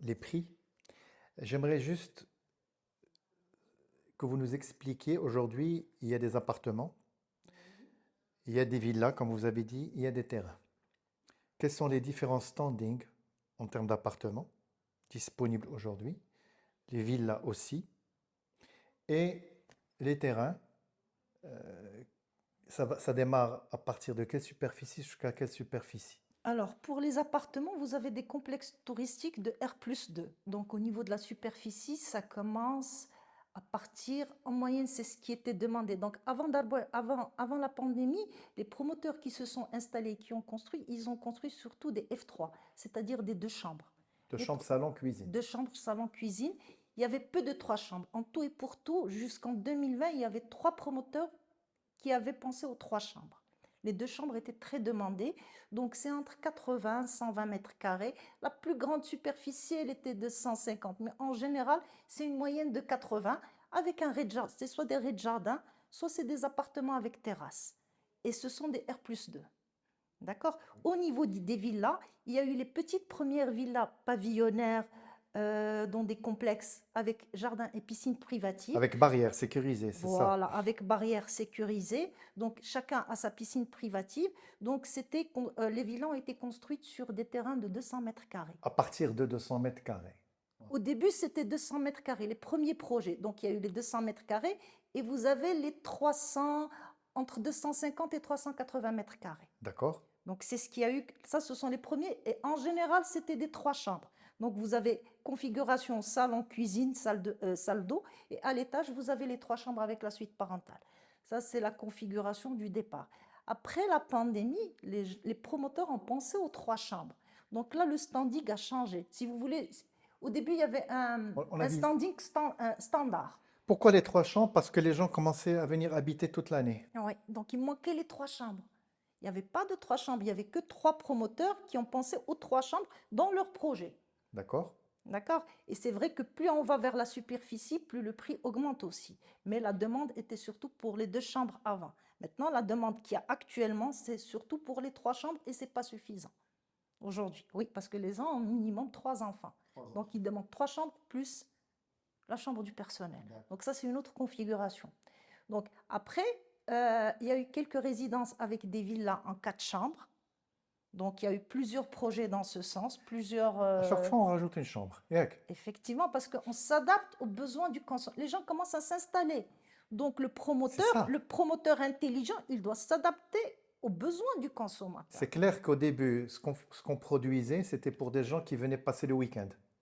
les prix. J'aimerais juste que vous nous expliquiez, aujourd'hui, il y a des appartements, il y a des villas, comme vous avez dit, il y a des terrains. Quels sont les différents standings en termes d'appartements disponibles aujourd'hui, les villas aussi, et les terrains, ça démarre à partir de quelle superficie jusqu'à quelle superficie? Alors, pour les appartements, vous avez des complexes touristiques de R+2. Donc, au niveau de la superficie, ça commence à partir, en moyenne, c'est ce qui était demandé. Donc, avant la pandémie, les promoteurs qui se sont installés, qui ont construit, ils ont construit surtout des F3, c'est-à-dire des deux chambres. De Les chambre, pro- salon, cuisine. Deux chambres, salon, cuisine. Il y avait peu de trois chambres. En tout et pour tout, jusqu'en 2020, il y avait trois promoteurs qui avaient pensé aux trois chambres. Les deux chambres étaient très demandées, donc c'est entre 80 et 120 mètres carrés. La plus grande superficie, elle était de 150, mais en général, c'est une moyenne de 80 avec un rez-de-jardin. C'est soit des rez-de-jardin, soit c'est des appartements avec terrasse. Et ce sont des R+2. D'accord? Au niveau des villas, il y a eu les petites premières villas pavillonnaires dans des complexes avec jardin et piscine privative. Avec barrière sécurisée, c'est ça. Voilà, avec barrières sécurisées. Donc, chacun a sa piscine privative. Donc, les villas ont été construites sur des terrains de 200 mètres carrés. À partir de 200 mètres carrés. Au début, c'était 200 mètres carrés, les premiers projets. Donc, il y a eu les 200 mètres carrés et vous avez les 300, entre 250 et 380 mètres carrés. D'accord? Donc, c'est ce qu'il y a eu. Ça, ce sont les premiers. Et en général, c'était des trois chambres. Donc, vous avez configuration salon, cuisine, salle d'eau. Et à l'étage, vous avez les trois chambres avec la suite parentale. Ça, c'est la configuration du départ. Après la pandémie, les promoteurs ont pensé aux trois chambres. Donc là, le standing a changé. Si vous voulez, au début, il y avait On a un dit. standing standard. Pourquoi les trois chambres? Parce que les gens commençaient à venir habiter toute l'année. Ouais, donc il manquait les trois chambres. Il n'y avait pas de trois chambres, il n'y avait que trois promoteurs qui ont pensé aux trois chambres dans leur projet. D'accord? D'accord? Et c'est vrai que plus on va vers la superficie, plus le prix augmente aussi. Mais la demande était surtout pour les deux chambres avant. Maintenant, la demande qu'il y a actuellement, c'est surtout pour les trois chambres et ce n'est pas suffisant aujourd'hui. Oui, parce que les gens ont minimum trois enfants. Donc, ils demandent trois chambres plus la chambre du personnel. Donc, ça, c'est une autre configuration. Donc, après, il y a eu quelques résidences avec des villas en 4 chambres. Donc, il y a eu plusieurs projets dans ce sens, À chaque fois, on rajoute une chambre. Yak. effectivement, parce qu'on s'adapte aux besoins du consommateur. Les gens commencent à s'installer. Donc, C'est ça. le promoteur intelligent, il doit s'adapter aux besoins du consommateur. C'est clair qu'au début, ce qu'on produisait, c'était pour des gens qui venaient passer le week-end.